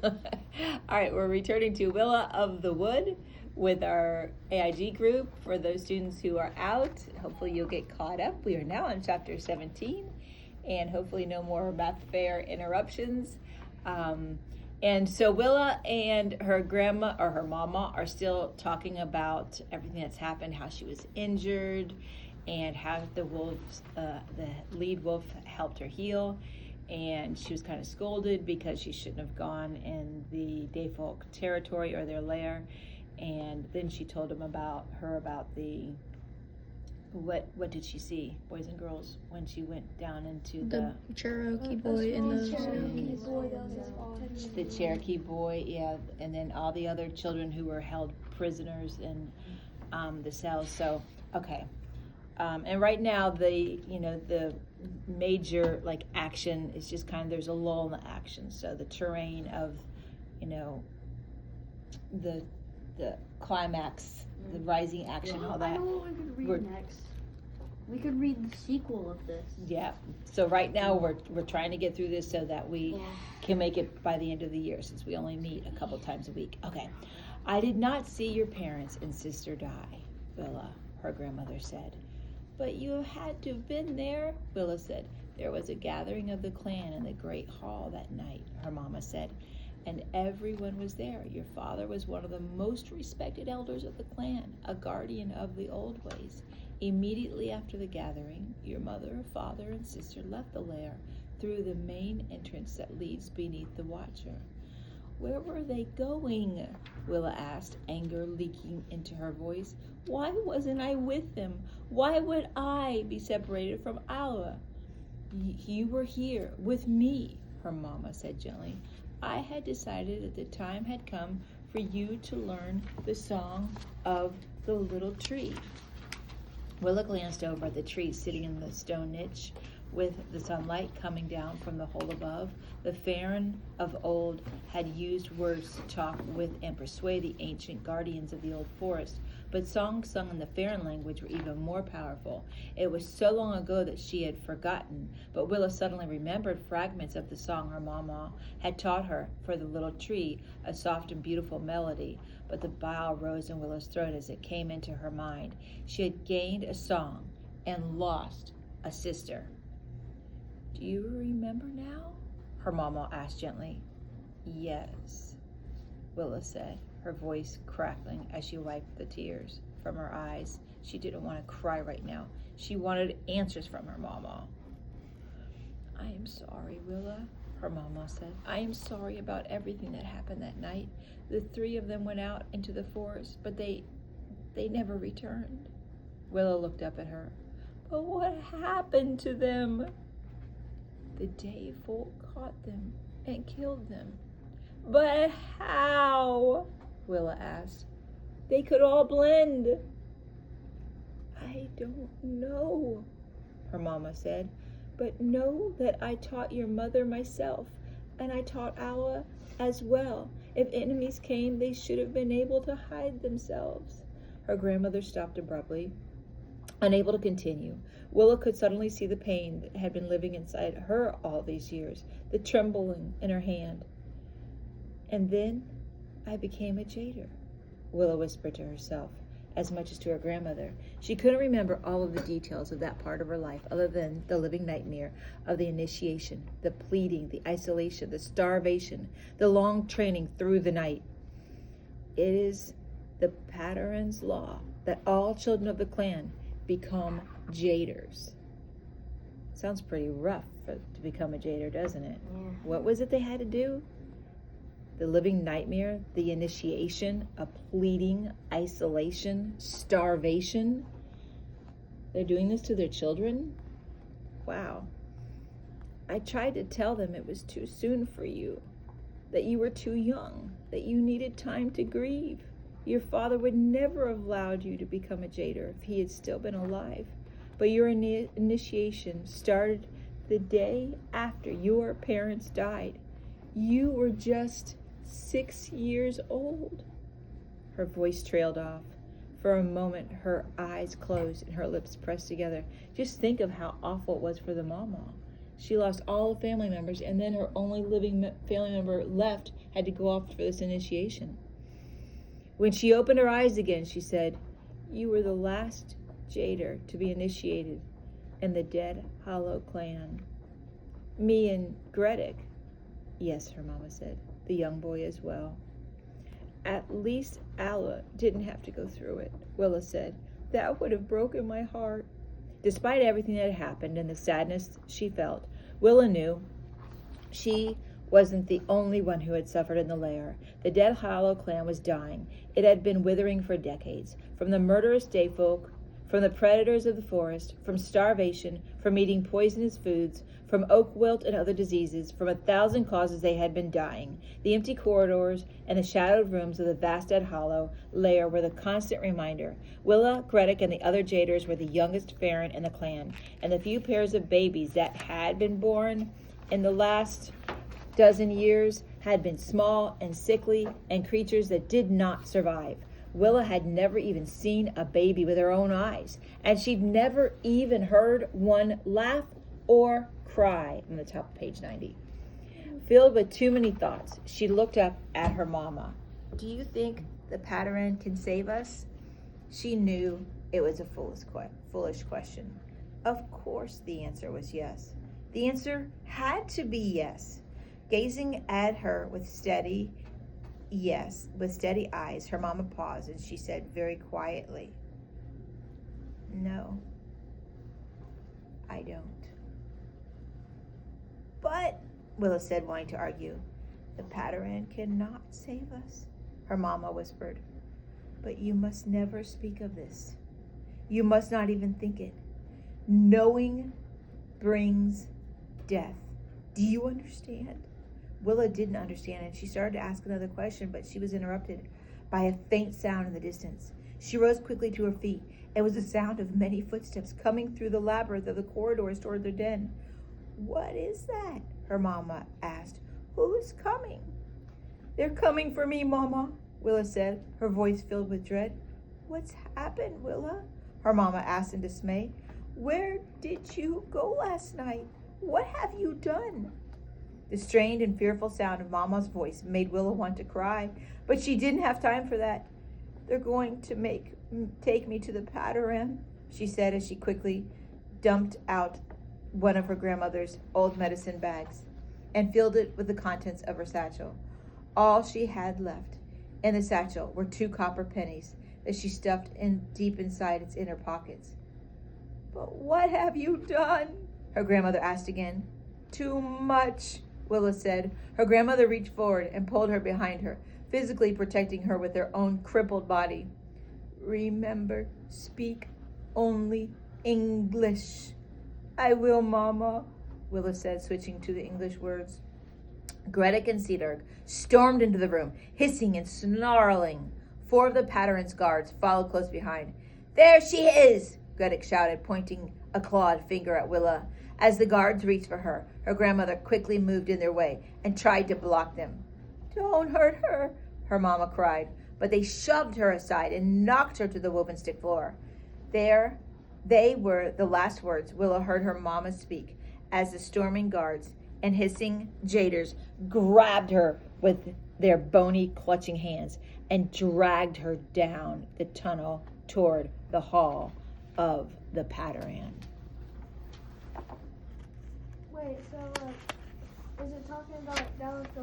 All right, we're returning to Willa of the Wood with our AIG group. For those students who are out, hopefully you'll get caught up. We are now on chapter 17 and hopefully no more Math Fair interruptions. And so Willa and her grandma or her mama are still talking about everything that's happened, how she was injured, and how the lead wolf helped her heal. And she was kind of scolded because she shouldn't have gone in the Dayfolk territory or their lair. And then she told him about the what did she see, boys and girls, when she went down into the Cherokee boy in the Cherokee boy, yeah, and then all the other children who were held prisoners in the cells. So okay. And right now the major action is just kind of, there's a lull in the action. So the terrain of the climax, the rising action, all that. I know what we could read next. We could read the sequel of this. Yeah. So right now we're trying to get through this so that we can make it by the end of the year, since we only meet a couple times a week. Okay. I did not see your parents and sister die, Willa, her grandmother said. But you had to have been there, Willa said. There was a gathering of the clan in the great hall that night, her mama said, and everyone was there. Your father was one of the most respected elders of the clan, a guardian of the old ways. Immediately after the gathering, your mother, father, and sister left the lair through the main entrance that leads beneath the watcher. Where were they going? Willa asked, anger leaking into her voice. Why wasn't I with them? Why would I be separated from Allah? You were here with me, her mama said gently. I had decided that the time had come for you to learn the song of the little tree. Willa glanced over at the tree sitting in the stone niche with the sunlight coming down from the hole above. The Faeran of old had used words to talk with and persuade the ancient guardians of the old forest, but songs sung in the Faeran language were even more powerful. It was so long ago that she had forgotten, but Willa suddenly remembered fragments of the song her mama had taught her for the little tree, a soft and beautiful melody. But the bile rose in Willa's throat as it came into her mind. She had gained a song and lost a sister. Do you remember now? Her mama asked gently. Yes, Willa said, her voice crackling as she wiped the tears from her eyes. She didn't want to cry right now. She wanted answers from her mama. I am sorry, Willa, her mama said. I am sorry about everything that happened that night. The three of them went out into the forest, but they never returned. Willa looked up at her. But what happened to them? The Dayfolk caught them and killed them. But how? Willa asked. They could all blend. I don't know, her mama said, but know that I taught your mother myself, and I taught Allah as well. If enemies came, they should have been able to hide themselves. Her grandmother stopped abruptly, unable to continue. Willa could suddenly see the pain that had been living inside her all these years, the trembling in her hand. And then I became a jader, Willa whispered to herself, as much as to her grandmother. She couldn't remember all of the details of that part of her life, other than the living nightmare of the initiation, the pleading, the isolation, the starvation, the long training through the night. It is the Faeran's law that all children of the clan become jaders. Sounds pretty rough to become a jader, doesn't it? Yeah. What was it they had to do? The living nightmare, the initiation, a pleading, isolation, starvation. They're doing this to their children? Wow. I tried to tell them it was too soon for you, that you were too young, that you needed time to grieve. Your father would never have allowed you to become a jader if he had still been alive. But your initiation started the day after your parents died. You were just 6 years old. Her voice trailed off. For a moment, her eyes closed and her lips pressed together. Just think of how awful it was for the mama. She lost all family members, and then her only living family member left had to go off for this initiation. When she opened her eyes again, she said, "You were the last Jader to be initiated in the Dead Hollow clan." "Me and Gredick." "Yes," her mama said. "The young boy as well." "At least Alla didn't have to go through it," Willa said. "That would have broken my heart." Despite everything that had happened and the sadness she felt, Willa knew she wasn't the only one who had suffered in the lair. The Dead Hollow clan was dying. It had been withering for decades. From the murderous dayfolk, from the predators of the forest, from starvation, from eating poisonous foods, from oak wilt and other diseases, from 1,000 causes they had been dying. The empty corridors and the shadowed rooms of the vast Dead Hollow lair were the constant reminder. Willa, Gredick, and the other Jaders were the youngest Faeran in the clan, and the few pairs of babies that had been born in the last dozen years had been small and sickly and creatures that did not survive. Willa had never even seen a baby with her own eyes, and she'd never even heard one laugh or cry. On the top of page 90. Filled with too many thoughts, she looked up at her mama. "Do you think the Faeran can save us?" She knew it was a foolish question. Of course the answer was yes. The answer had to be yes. Gazing at her with steady eyes, her mama paused and she said very quietly, "No, I don't." "But," Willa said, wanting to argue, "the Faeran cannot save us," her mama whispered. "But you must never speak of this. You must not even think it. Knowing brings death. Do you understand?" Willa didn't understand, and she started to ask another question, but she was interrupted by a faint sound in the distance. She rose quickly to her feet. It was the sound of many footsteps coming through the labyrinth of the corridors toward their den. "What is that?" her mama asked. "Who's coming?" "They're coming for me, Mama," Willa said, her voice filled with dread. "What's happened, Willa?" her mama asked in dismay. "Where did you go last night? What have you done?" The strained and fearful sound of Mama's voice made Willa want to cry, but she didn't have time for that. "They're going to take me to the Faeran," she said as she quickly dumped out one of her grandmother's old medicine bags and filled it with the contents of her satchel. All she had left in the satchel were 2 copper pennies that she stuffed in deep inside its inner pockets. "But what have you done?" her grandmother asked again. "Too much," Willa said. Her grandmother reached forward and pulled her behind her, physically protecting her with her own crippled body. "Remember, speak only English." "I will, Mama," Willa said, switching to the English words. Gredick and Cedarg stormed into the room, hissing and snarling. 4 of the Faeran's guards followed close behind. "There she is!" Gredick shouted, pointing a clawed finger at Willa. As the guards reached for her, her grandmother quickly moved in their way and tried to block them. "Don't hurt her," her mama cried, but they shoved her aside and knocked her to the woven stick floor. They were the last words Willa heard her mama speak as the storming guards and hissing Jaders grabbed her with their bony, clutching hands and dragged her down the tunnel toward the hall of the Faeran. Wait, so is it talking about that was the